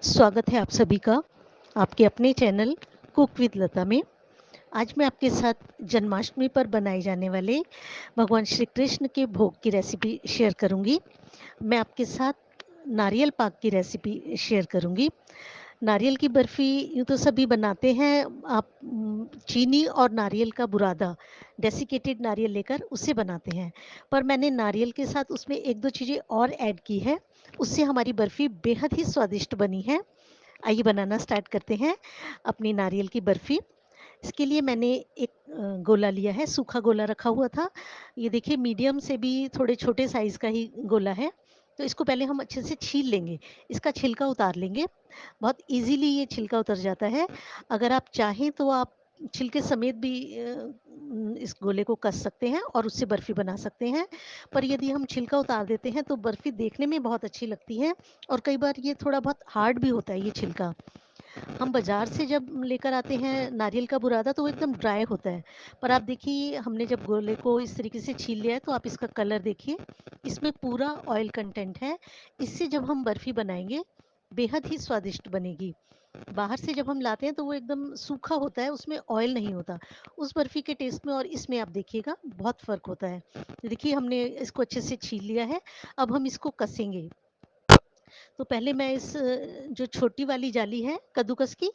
स्वागत है आप सभी का आपके अपने चैनल कुक विद लता में। आज मैं आपके साथ जन्माष्टमी पर बनाए जाने वाले भगवान श्री कृष्ण के भोग की रेसिपी शेयर करूंगी। मैं आपके साथ नारियल पाक की रेसिपी शेयर करूंगी। नारियल की बर्फ़ी यूँ तो सभी बनाते हैं। आप चीनी और नारियल का बुरादा, डेसिकेटेड नारियल लेकर उससे बनाते हैं, पर मैंने नारियल के साथ उसमें एक दो चीज़ें और ऐड की है। उससे हमारी बर्फ़ी बेहद ही स्वादिष्ट बनी है। आइए बनाना स्टार्ट करते हैं अपनी नारियल की बर्फ़ी। इसके लिए मैंने एक गोला लिया है, सूखा गोला रखा हुआ था। ये देखिए मीडियम से भी थोड़े छोटे साइज़ का ही गोला है। तो इसको पहले हम अच्छे से छील लेंगे, इसका छिलका उतार लेंगे। बहुत ईज़िली ये छिलका उतर जाता है। अगर आप चाहें तो आप छिलके समेत भी इस गोले को कस सकते हैं और उससे बर्फ़ी बना सकते हैं। पर यदि हम छिलका उतार देते हैं तो बर्फ़ी देखने में बहुत अच्छी लगती है और कई बार ये थोड़ा बहुत हार्ड भी होता है ये छिलका। हम बाज़ार से जब लेकर आते हैं नारियल का बुरादा तो वो एकदम ड्राई होता है। पर आप देखिए हमने जब गोले को इस तरीके से छील लिया है तो आप इसका कलर देखिए, इसमें पूरा ऑयल कंटेंट है। इससे जब हम बर्फ़ी बनाएँगे बेहद ही स्वादिष्ट बनेगी। बाहर से जब हम लाते हैं तो वो एकदम सूखा होता है, उसमें ऑयल नहीं होता। उस बर्फ़ी के टेस्ट में और इसमें आप देखिएगा बहुत फ़र्क होता है। देखिए हमने इसको अच्छे से छील लिया है, अब हम इसको कसेंगे। तो पहले मैं इस जो छोटी वाली जाली है कद्दूकस की,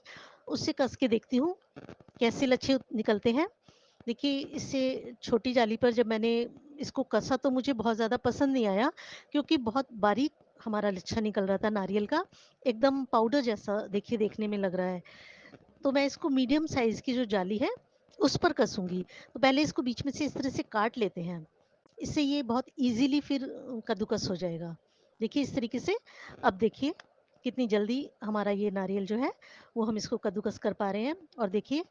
उससे कस के देखती हूँ कैसे लच्छे निकलते हैं। देखिए इससे छोटी जाली पर जब मैंने इसको कसा तो मुझे बहुत ज़्यादा पसंद नहीं आया, क्योंकि बहुत बारीक हमारा लच्छा निकल रहा था नारियल का, एकदम पाउडर जैसा देखिए देखने में लग रहा है। तो मैं इसको मीडियम साइज़ की जो जाली है उस पर कसूँगी। तो पहले इसको बीच में से इस तरह से काट लेते हैं, इससे ये बहुत ईज़िली फिर कद्दूकस हो जाएगा। देखिए इस तरीके से। अब देखिए कितनी जल्दी हमारा ये नारियल जो है वो हम इसको कद्दूकस कर पा रहे हैं। और देखिए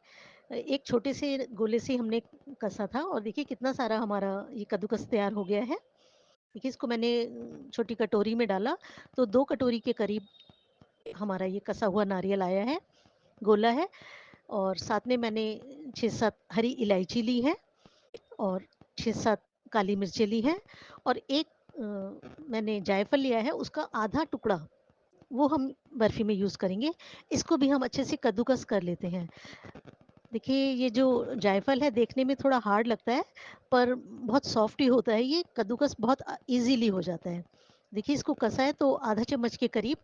एक छोटे से गोले से हमने कसा था और देखिए कितना सारा हमारा ये कद्दूकस तैयार हो गया है। देखिए इसको मैंने छोटी कटोरी में डाला तो 2 कटोरी के करीब हमारा ये कसा हुआ नारियल आया है, गोला है। और साथ में मैंने 6-7 हरी इलायची ली है और 6-7 काली मिर्चें ली हैं और एक मैंने जायफल लिया है, उसका आधा टुकड़ा वो हम बर्फ़ी में यूज़ करेंगे। इसको भी हम अच्छे से कद्दूकस कर लेते हैं। देखिए ये जो जायफल है देखने में थोड़ा हार्ड लगता है, पर बहुत सॉफ्ट ही होता है ये, कद्दूकस बहुत ईज़िली हो जाता है। देखिए इसको कसा है तो आधा चम्मच के करीब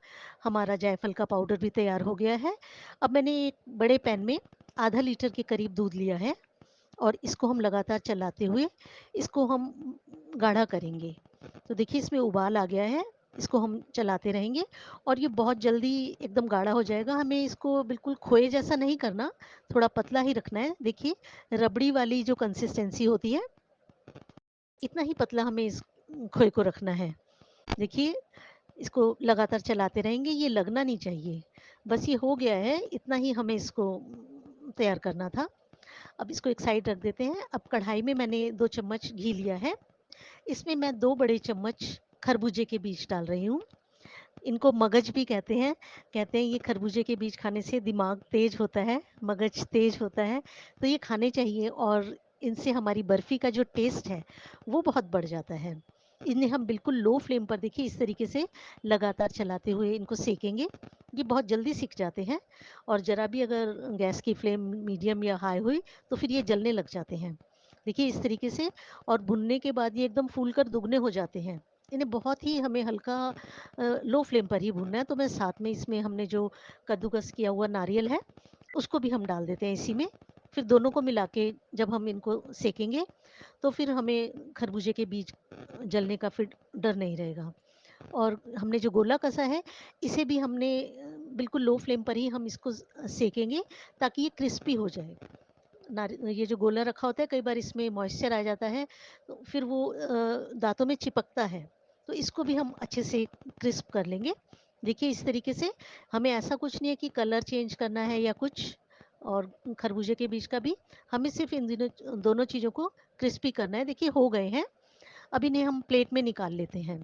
हमारा जायफल का पाउडर भी तैयार हो गया है। अब मैंने एक बड़े पैन में आधा लीटर के करीब दूध लिया है और इसको हम लगातार चलाते हुए इसको हम गाढ़ा करेंगे। तो देखिए इसमें उबाल आ गया है, इसको हम चलाते रहेंगे और ये बहुत जल्दी एकदम गाढ़ा हो जाएगा। हमें इसको बिल्कुल खोए जैसा नहीं करना, थोड़ा पतला ही रखना है। देखिए रबड़ी वाली जो कंसिस्टेंसी होती है, इतना ही पतला हमें इस खोए को रखना है। देखिए इसको लगातार चलाते रहेंगे, ये लगना नहीं चाहिए। बस ये हो गया है, इतना ही हमें इसको तैयार करना था। अब इसको एक साइड रख देते हैं। अब कढ़ाई में मैंने 2 चम्मच घी लिया है, इसमें मैं 2 बड़े चम्मच खरबूजे के बीज डाल रही हूँ। इनको मगज भी कहते हैं ये खरबूजे के बीज खाने से दिमाग तेज होता है, मगज तेज होता है, तो ये खाने चाहिए और इनसे हमारी बर्फ़ी का जो टेस्ट है वो बहुत बढ़ जाता है। इन्हें हम बिल्कुल लो फ्लेम पर देखिए इस तरीके से लगातार चलाते हुए इनको सेकेंगे। ये बहुत जल्दी सिक जाते हैं और ज़रा भी अगर गैस की फ्लेम मीडियम या हाई हुई तो फिर ये जलने लग जाते हैं। देखिए इस तरीके से। और भुनने के बाद ये एकदम फूल कर दुगने हो जाते हैं। इन्हें बहुत ही हमें हल्का लो फ्लेम पर ही भूनना है। तो मैं साथ में इसमें हमने जो कद्दूकस किया हुआ नारियल है उसको भी हम डाल देते हैं इसी में। फिर दोनों को मिला के जब हम इनको सेकेंगे तो फिर हमें खरबूजे के बीज जलने का फिर डर नहीं रहेगा। और हमने जो गोला कसा है इसे भी हमने बिल्कुल लो फ्लेम पर ही हम इसको सेकेंगे ताकि ये क्रिस्पी हो जाए। ये जो गोला रखा होता है कई बार इसमें मॉइस्चर आ जाता है तो फिर वो दांतों में चिपकता है। तो इसको भी हम अच्छे से क्रिस्प कर लेंगे। देखिए इस तरीके से। हमें ऐसा कुछ नहीं है कि कलर चेंज करना है या कुछ। और खरबूजे के बीज का भी हमें सिर्फ इन दोनों दोनों चीज़ों को क्रिस्पी करना है। देखिए हो गए हैं। अब इन्हें हम प्लेट में निकाल लेते हैं।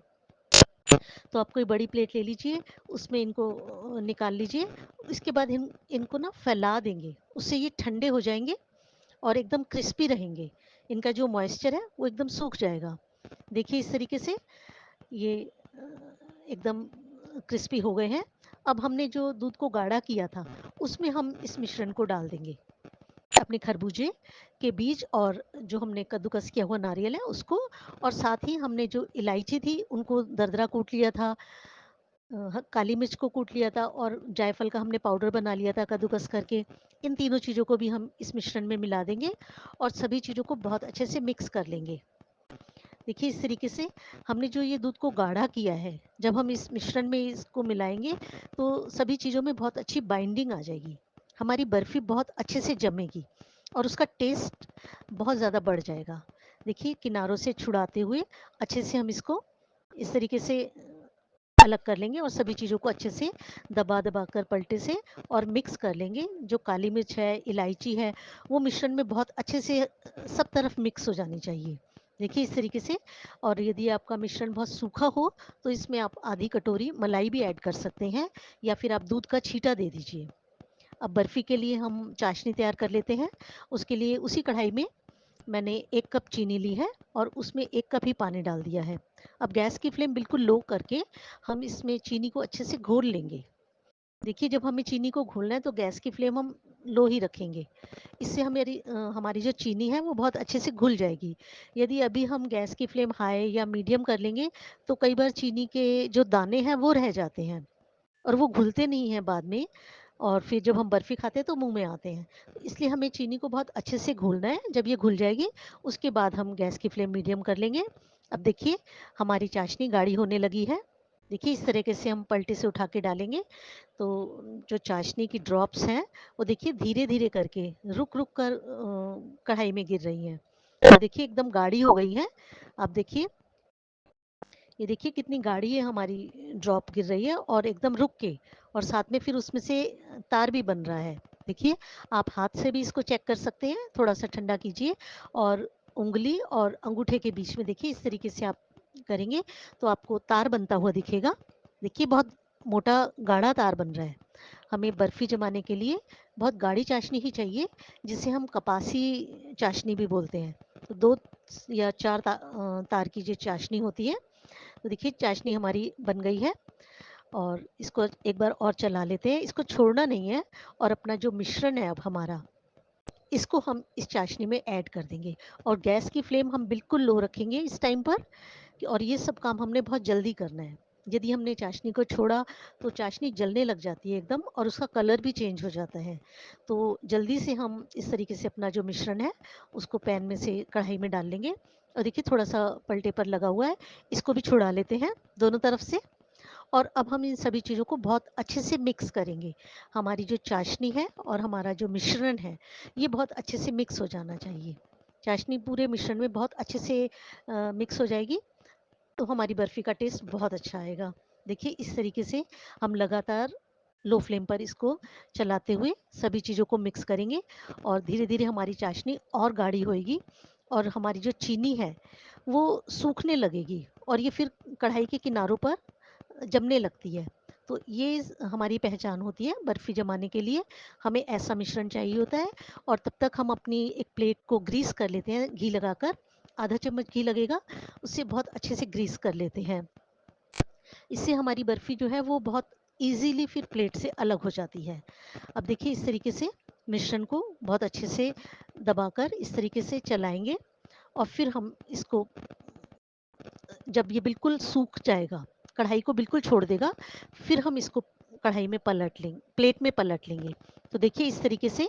तो आप कोई बड़ी प्लेट ले लीजिए, उसमें इनको निकाल लीजिए। इसके बाद इनको ना फैला देंगे, उससे ये ठंडे हो जाएंगे और एकदम क्रिस्पी रहेंगे। इनका जो मॉइस्चर है वो एकदम सूख जाएगा। देखिए इस तरीके से ये एकदम क्रिस्पी हो गए हैं। अब हमने जो दूध को गाढ़ा किया था, उसमें हम इस मिश्रण को डाल देंगे। अपने खरबूजे के बीज और जो हमने कद्दूकस किया हुआ नारियल है उसको, और साथ ही हमने जो इलायची थी उनको दरदरा कूट लिया था, काली मिर्च को कूट लिया था, और जायफल का हमने पाउडर बना लिया था कद्दूकस करके। इन तीनों चीज़ों को भी हम इस मिश्रण में मिला देंगे और सभी चीज़ों को बहुत अच्छे से मिक्स कर लेंगे। देखिए इस तरीके से हमने जो ये दूध को गाढ़ा किया है, जब हम इस मिश्रण में इसको मिलाएंगे तो सभी चीज़ों में बहुत अच्छी बाइंडिंग आ जाएगी, हमारी बर्फ़ी बहुत अच्छे से जमेगी और उसका टेस्ट बहुत ज़्यादा बढ़ जाएगा। देखिए किनारों से छुड़ाते हुए अच्छे से हम इसको इस तरीके से अलग कर लेंगे और सभी चीज़ों को अच्छे से दबा दबा कर पलटे से और मिक्स कर लेंगे। जो काली मिर्च है, इलायची है, वो मिश्रण में बहुत अच्छे से सब तरफ मिक्स हो जानी चाहिए। देखिए इस तरीके से। और यदि आपका मिश्रण बहुत सूखा हो तो इसमें आप आधी कटोरी मलाई भी ऐड कर सकते हैं या फिर आप दूध का छींटा दे दीजिए। अब बर्फ़ी के लिए हम चाशनी तैयार कर लेते हैं। उसके लिए उसी कढ़ाई में मैंने 1 कप चीनी ली है और उसमें 1 कप ही पानी डाल दिया है। अब गैस की फ्लेम बिल्कुल लो करके हम इसमें चीनी को अच्छे से घोल लेंगे। देखिए जब हमें चीनी को घोलना है तो गैस की फ्लेम हम लो ही रखेंगे। इससे हमारी जो चीनी है वो बहुत अच्छे से घुल जाएगी। यदि अभी हम गैस की फ्लेम हाई या मीडियम कर लेंगे तो कई बार चीनी के जो दाने हैं वो रह जाते हैं और वो घुलते नहीं हैं बाद में, और फिर जब हम बर्फ़ी खाते हैं तो मुँह में आते हैं। इसलिए हमें चीनी को बहुत अच्छे से घोलना है। जब ये घुल जाएगी उसके बाद हम गैस की फ्लेम मीडियम कर लेंगे। अब देखिए हमारी चाशनी गाढ़ी होने लगी है। देखिए इस तरीके से हम पलटे से उठा के डालेंगे तो जो चाशनी की ड्रॉप्स हैं वो देखिए धीरे-धीरे करके रुक-रुक कर कढ़ाई में गिर रही हैं। तो देखिए एकदम गाढ़ी हो गई हैं। आप देखिए, ये देखिए कितनी गाढ़ी है हमारी ड्रॉप गिर रही है और एकदम रुक के, और साथ में फिर उसमें से तार भी बन रहा है। देखिए आप हाथ से भी इसको चेक कर सकते हैं, थोड़ा-सा ठंडा कीजिए और उँगली और अंगूठे के बीच में देखिए इस तरीके से आप करेंगे तो आपको तार बनता हुआ दिखेगा। देखिए बहुत मोटा गाढ़ा तार बन रहा है। हमें बर्फ़ी जमाने के लिए बहुत गाढ़ी चाशनी ही चाहिए, जिसे हम कपासी चाशनी भी बोलते हैं। तो 2 या 4 तार की जो चाशनी होती है। तो देखिए चाशनी हमारी बन गई है और इसको एक बार और चला लेते हैं। इसको छोड़ना नहीं है और अपना जो मिश्रण है अब हमारा, इसको हम इस चाशनी में ऐड कर देंगे और गैस की फ्लेम हम बिल्कुल लो रखेंगे इस टाइम पर। और ये सब काम हमने बहुत जल्दी करना है। यदि हमने चाशनी को छोड़ा तो चाशनी जलने लग जाती है एकदम और उसका कलर भी चेंज हो जाता है। तो जल्दी से हम इस तरीके से अपना जो मिश्रण है उसको पैन में से कढ़ाई में डाल लेंगे और देखिए थोड़ा-सा पलटे पर लगा हुआ है, इसको भी छुड़ा लेते हैं दोनों तरफ से। और अब हम इन सभी चीज़ों को बहुत अच्छे से मिक्स करेंगे। हमारी जो चाशनी है और हमारा जो मिश्रण है, ये बहुत अच्छे से मिक्स हो जाना चाहिए। चाशनी पूरे मिश्रण में बहुत अच्छे से मिक्स हो जाएगी तो हमारी बर्फ़ी का टेस्ट बहुत अच्छा आएगा। देखिए इस तरीके से हम लगातार लो फ्लेम पर इसको चलाते हुए सभी चीज़ों को मिक्स करेंगे और धीरे-धीरे हमारी चाशनी और गाढ़ी होएगी और हमारी जो चीनी है वो सूखने लगेगी और ये फिर कढ़ाई के किनारों पर जमने लगती है। तो ये हमारी पहचान होती है बर्फ़ी जमाने के लिए। हमें ऐसा मिश्रण चाहिए होता है और तब तक हम अपनी एक प्लेट को ग्रीस कर लेते हैं घी लगाकर। आधा चम्मच घी लगेगा, उससे बहुत अच्छे से ग्रीस कर लेते हैं। इससे हमारी बर्फ़ी जो है वो बहुत ईज़िली फिर प्लेट से अलग हो जाती है। अब देखिए इस तरीके से मिश्रण को बहुत अच्छे से दबाकर इस तरीके से चलाएँगे और फिर हम इसको, जब ये बिल्कुल सूख जाएगा, कढ़ाई को बिल्कुल छोड़ देगा, फिर हम इसको कढ़ाई में पलट लेंगे, प्लेट में पलट लेंगे। तो देखिए इस तरीके से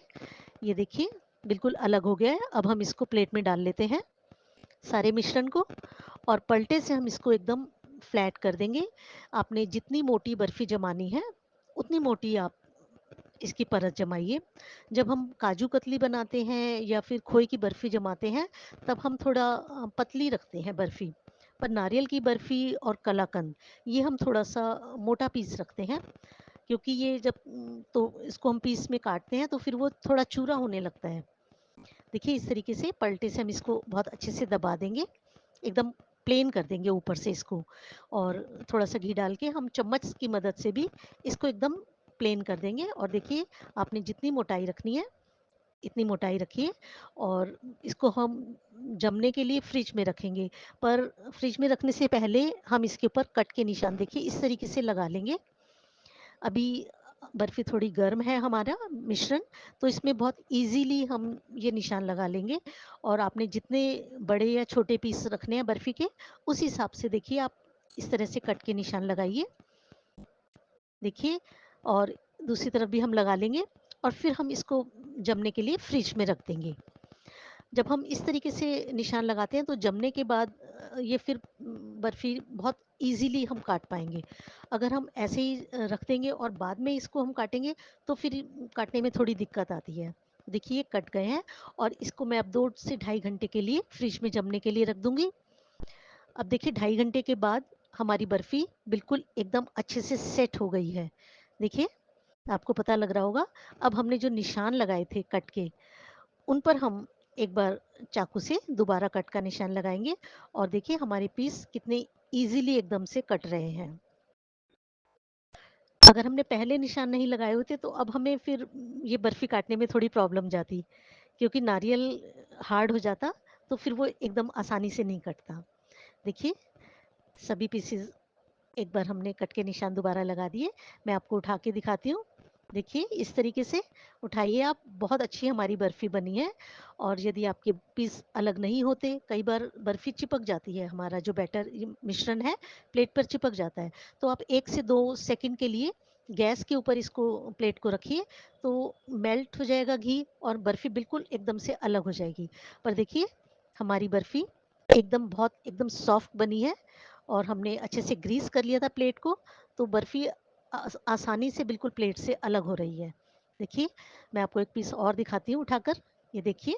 ये देखिए बिल्कुल अलग हो गया है। अब हम इसको प्लेट में डाल लेते हैं सारे मिश्रण को और पलटे से हम इसको एकदम फ्लैट कर देंगे। आपने जितनी मोटी बर्फ़ी जमानी है, उतनी मोटी आप इसकी परत जमाइए। जब हम काजू कतली बनाते हैं या फिर खोए की बर्फ़ी जमाते हैं, तब हम थोड़ा पतली रखते हैं बर्फ़ी। पर नारियल की बर्फ़ी और कलाकंद, ये हम थोड़ा-सा मोटा पीस रखते हैं, क्योंकि ये जब तो इसको हम पीस में काटते हैं तो फिर वो थोड़ा चूरा होने लगता है। देखिए इस तरीके से पलटे से हम इसको बहुत अच्छे से दबा देंगे, एकदम प्लेन कर देंगे ऊपर से इसको, और थोड़ा-सा घी डाल के हम चम्मच की मदद से भी इसको एकदम प्लेन कर देंगे। और देखिए आपने जितनी मोटाई रखनी है, इतनी मोटाई रखिए और इसको हम जमने के लिए फ्रिज में रखेंगे। पर फ्रिज में रखने से पहले हम इसके ऊपर कट के निशान देखिए इस तरीके से लगा लेंगे। अभी बर्फ़ी थोड़ी गर्म है हमारा मिश्रण, तो इसमें बहुत ईज़िली हम ये निशान लगा लेंगे और आपने जितने बड़े या छोटे पीस रखने हैं बर्फ़ी के, उस हिसाब से देखिए आप इस तरह से कट के निशान लगाइए। देखिए, और दूसरी तरफ भी हम लगा लेंगे और फिर हम इसको जमने के लिए फ्रिज में रख देंगे। जब हम इस तरीके से निशान लगाते हैं तो जमने के बाद ये फिर बर्फ़ी बहुत ईज़िली हम काट पाएँगे। अगर हम ऐसे ही रख देंगे और बाद में इसको हम काटेंगे तो फिर काटने में थोड़ी दिक्कत आती है। देखिए ये कट गए हैं और इसको मैं अब 2 से ढाई घंटे के लिए फ्रिज में जमने के लिए रख दूँगी। अब देखिए ढाई घंटे के बाद हमारी बर्फ़ी बिल्कुल एकदम अच्छे से सेट हो गई है। देखिए, आपको पता लग रहा होगा। अब हमने जो निशान लगाए थे कट के, उन पर हम एक बार चाकू से दोबारा कट का निशान लगाएँगे और देखिए हमारे पीस कितने ईज़िली एकदम से कट रहे हैं। अगर हमने पहले निशान नहीं लगाए होते तो अब हमें फिर ये बर्फ़ी काटने में थोड़ी प्रॉब्लम जाती, क्योंकि नारियल हार्ड हो जाता, तो फिर वो एकदम आसानी से नहीं कटता। देखिए, सभी पीसेज़ एक बार हमने कट के निशान दोबारा लगा दिए। मैं आपको उठा के दिखाती हूँ। देखिए इस तरीके से उठाइए आप, बहुत अच्छी हमारी बर्फ़ी बनी है। और यदि आपके पीस अलग नहीं होते, कई बार बर्फ़ी चिपक जाती है, हमारा जो बैटर ये मिश्रण है प्लेट पर चिपक जाता है। तो आप 1 से 2 सेकंड के लिए गैस के ऊपर इसको प्लेट को रखिए, तो मेल्ट हो जाएगा घी और बर्फ़ी बिल्कुल एकदम से अलग हो जाएगी। पर देखिए हमारी बर्फ़ी एकदम बहुत एकदम सॉफ्ट बनी है और हमने अच्छे से ग्रीस कर लिया था प्लेट को, तो बर्फ़ी आसानी से बिल्कुल प्लेट से अलग हो रही है। देखिए, मैं आपको एक पीस और दिखाती हूँ उठाकर। ये देखिए,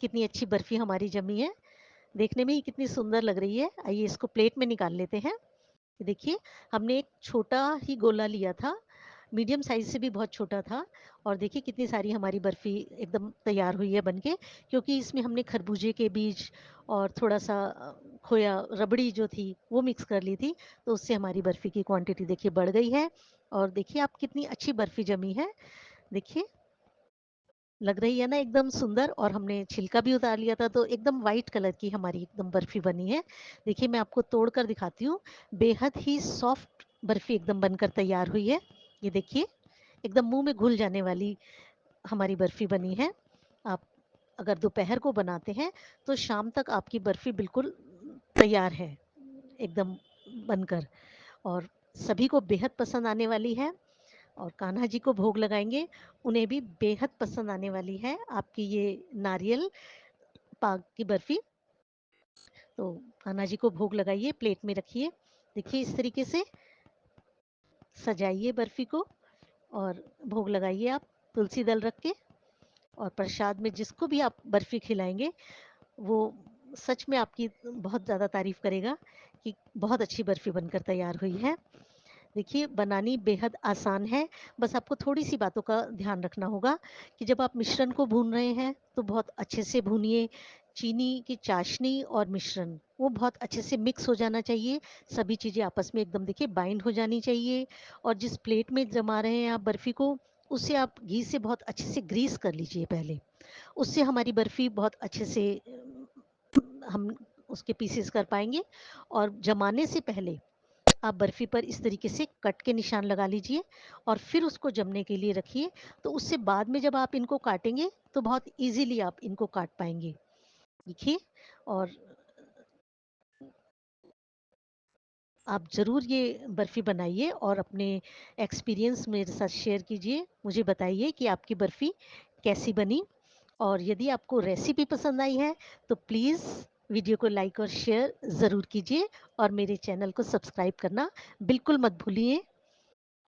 कितनी अच्छी बर्फ़ी हमारी जमी है। देखने में ही कितनी सुंदर लग रही है। आइए इसको प्लेट में निकाल लेते हैं। देखिए, हमने एक छोटा ही गोला लिया था, मीडियम साइज़ से भी बहुत छोटा था और देखिए कितनी सारी हमारी बर्फ़ी एकदम तैयार हुई है बनके, क्योंकि इसमें हमने खरबूजे के बीज और थोड़ा-सा खोया रबड़ी जो थी, वो मिक्स कर ली थी, तो उससे हमारी बर्फ़ी की क्वांटिटी देखिए बढ़ गई है और देखिए आप कितनी अच्छी बर्फ़ी जमी है। देखिए, लग रही है ना एकदम सुंदर, और हमने छिलका भी उतार लिया था तो एकदम वाइट कलर की हमारी एकदम बर्फी बनी है। देखिए मैं आपको तोड़ कर दिखाती हूँ, बेहद ही सॉफ्ट बर्फी एकदम बनकर तैयार हुई है। ये देखिए एकदम मुंह में घुल जाने वाली हमारी बर्फी बनी है। आप अगर दोपहर को बनाते हैं तो शाम तक आपकी बर्फी बिल्कुल तैयार है एकदम बनकर, और सभी को बेहद पसंद आने वाली है। और कान्हा जी को भोग लगाएंगे, उन्हें भी बेहद पसंद आने वाली है आपकी ये नारियल पाक की बर्फी। तो कान्हा जी को भोग लगाइए, प्लेट में रखिए। देखिए इस तरीके से सजाइए बर्फी को और भोग लगाइए आप तुलसी दल रख के। और प्रसाद में जिसको भी आप बर्फी खिलाएंगे, वो सच में आपकी बहुत ज़्यादा तारीफ करेगा कि बहुत अच्छी बर्फी बनकर तैयार हुई है। देखिए बनानी बेहद आसान है, बस आपको थोड़ी-सी बातों का ध्यान रखना होगा कि जब आप मिश्रण को भून रहे हैं, तो बहुत अच्छे से भूनिए। चीनी की चाशनी और मिश्रण, वो बहुत अच्छे से मिक्स हो जाना चाहिए, सभी चीज़ें आपस में एकदम देखिए बाइंड हो जानी चाहिए। और जिस प्लेट में जमा रहे हैं आप बर्फ़ी को, उसे आप घी से बहुत अच्छे से ग्रीस कर लीजिए पहले। उससे हमारी बर्फ़ी बहुत अच्छे से हम उसके पीसेस कर पाएँगे। और जमाने से पहले आप बर्फ़ी पर इस तरीके से कट के निशान लगा लीजिए और फिर उसको जमने के लिए रखिए, तो उससे बाद में जब आप इनको काटेंगे तो बहुत ईज़िली आप इनको काट पाएँगे। देखिए, और आप ज़रूर ये बर्फ़ी बनाइए और अपने एक्सपीरियंस मेरे साथ शेयर कीजिए। मुझे बताइए कि आपकी बर्फ़ी कैसी बनी। और यदि आपको रेसिपी पसंद आई है तो प्लीज़ वीडियो को लाइक और शेयर ज़रूर कीजिए और मेरे चैनल को सब्सक्राइब करना बिल्कुल मत भूलिए।